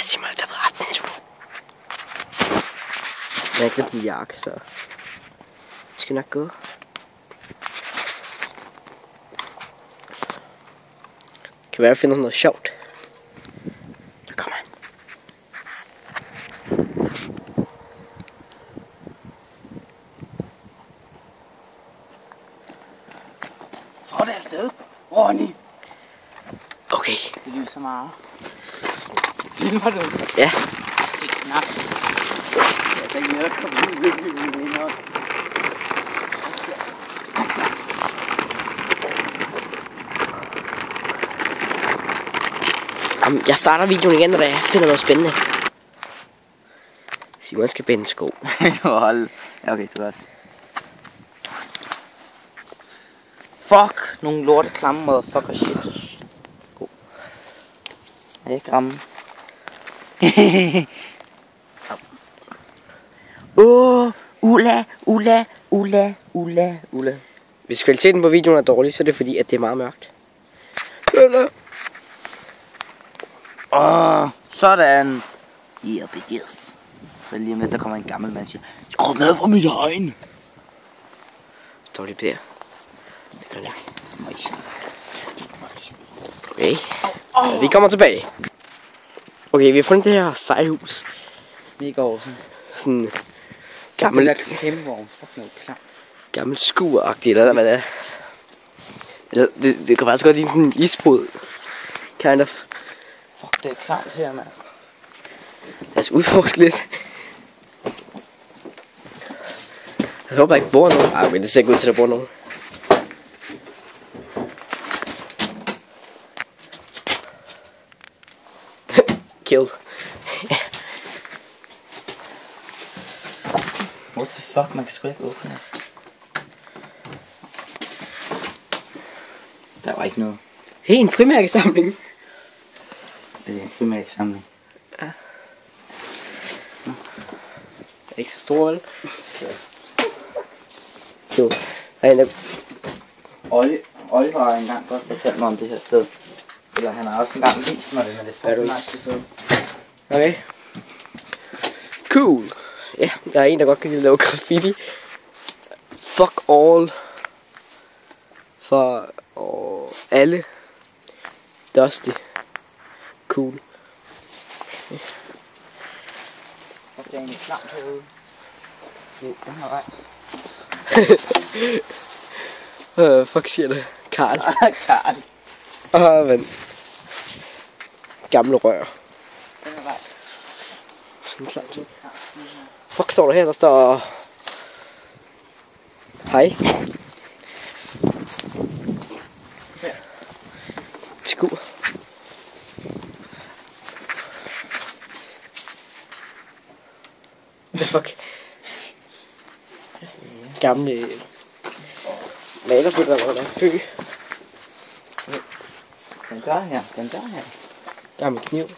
Simon har taget på aftentur. Jeg har glemt min jakke, så det skal nok gå. Kan være, at jeg finder noget sjovt. Så kommer han. Så er det afsted, Ronny. Okay. Det lyder så meget. Filmer du? Ja. Sygt nok. Jeg kan ikke komme ud virkelig med det nok. Jeg starter videoen igen, når jeg finder noget spændende. Simon skal binde sko. Du holde. Ja, okay, du også. Fuck, nogle lorte klamme motherfucker shit. Sko. Er ikke ramme? Ulla. Hvis kvaliteten på videoen er dårlig, så er det fordi, at det er meget mørkt. Sådan. Yeah, begins. Så lige med, der kommer en gammel mand og siger, skru ned fra mit øjne. Står det der? Det kan jeg ikke. Okay. Vi kommer tilbage. Okay, vi har fundet det her sejhus. Vi går sådan. Gammel kæmpevogn. Fuck noget klart. Gammel skur-agtigt, eller hvad det er. Det kan faktisk godt ligne sådan en isbrud. Kind of. Fuck, det er klart her, mand. Lad os udforske lidt. Jeg håber ikke bor nogen. Ej, men det ser ikke ud til, at der bor nogen. Killed. What the fuck, man kan sgu ikke åbne det. Der var ikke noget. Hey, en frimærkesamling. Det er en frimærkesamling. Ja. Ikke så stor, vel? Jo. Oliver har engang godt fortalt mig om det her sted. Eller han har også engang vist mig det, men det er fucking lang tid siden. Okay. Cool. Ja, der er en, der godt kan lave graffiti. Fuck all. For alle. Dusty. Cool. Og det er egentlig klamt herude. Jo, den har vej. Fuck siger det. Karl. Karl. Men. Gamle rør. Den har vej. Sådan klart. Fuck står der her, der står. Hej. Sku. Fuck. Gamle malerbilleder, der er hø. Den dør her. Gammel kniv.